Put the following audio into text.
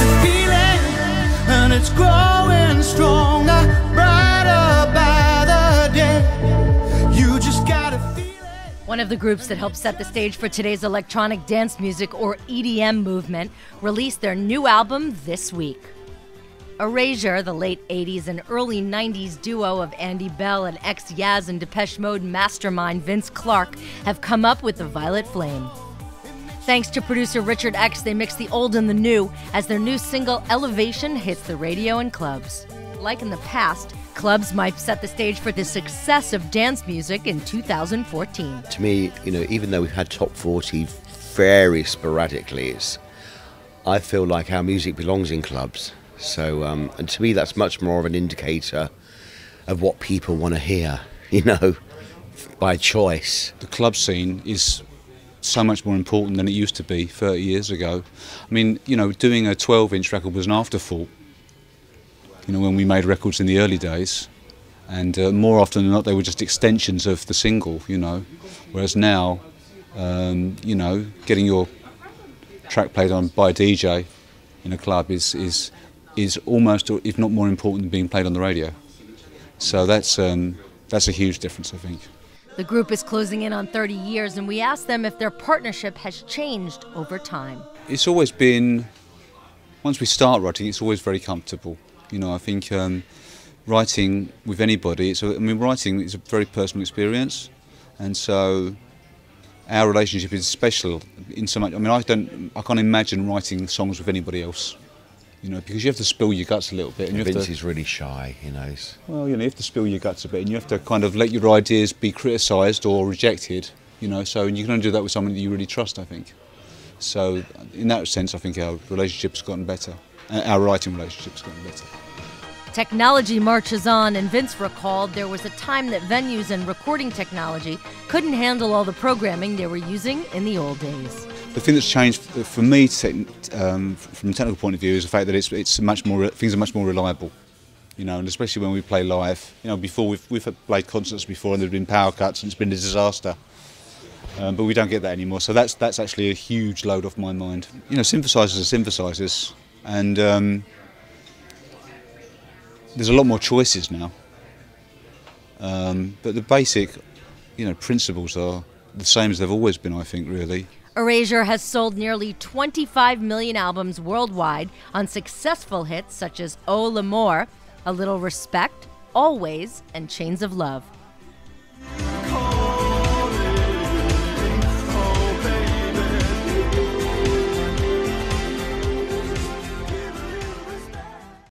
a feeling, and it's growing stronger, brighter by the day. You just gotta feel it. One of the groups that helped set the stage for today's electronic dance music, or EDM movement, released their new album this week. Erasure, the late 80s and early 90s duo of Andy Bell and ex-Yaz and Depeche Mode mastermind Vince Clarke, have come up with the Violet Flame. Thanks to producer Richard X, they mix the old and the new as their new single Elevation hits the radio and clubs. Like in the past, clubs might set the stage for the success of dance music in 2014. To me, even though we've had top 40 very sporadically, I feel like our music belongs in clubs. So, and to me, that's much more of an indicator of what people want to hear, by choice. The club scene is so much more important than it used to be 30 years ago. I mean, doing a 12-inch record was an afterthought, when we made records in the early days. And more often than not, they were just extensions of the single, Whereas now, getting your track played on by a DJ in a club is almost, if not more important than being played on the radio. So that's a huge difference, I think. The group is closing in on 30 years, and we asked them if their partnership has changed over time. It's always been, once we start writing, it's always very comfortable. I think writing with anybody, writing is a very personal experience, and so our relationship is special in so much. I can't imagine writing songs with anybody else. Because you have to spill your guts a little bit. And Vince is really shy, Well, you have to spill your guts a bit, and you have to kind of let your ideas be criticised or rejected, so and you can only do that with someone that you really trust, I think. So, in that sense, I think our relationship's gotten better. Our writing relationship's gotten better. Technology marches on, and Vince recalled there was a time that venues and recording technology couldn't handle all the programming they were using in the old days. The thing that's changed for me, from a technical point of view, is the fact that things are much more reliable. And especially when we play live. Before we've played concerts before, and there've been power cuts, and it's been a disaster. But we don't get that anymore. So that's actually a huge load off my mind. Synthesizers are synthesizers, and there's a lot more choices now. But the basic, principles are the same as they've always been, I think, really. Erasure has sold nearly 25 million albums worldwide on successful hits such as Oh L'Amour, A Little Respect, Always, and Chains of Love.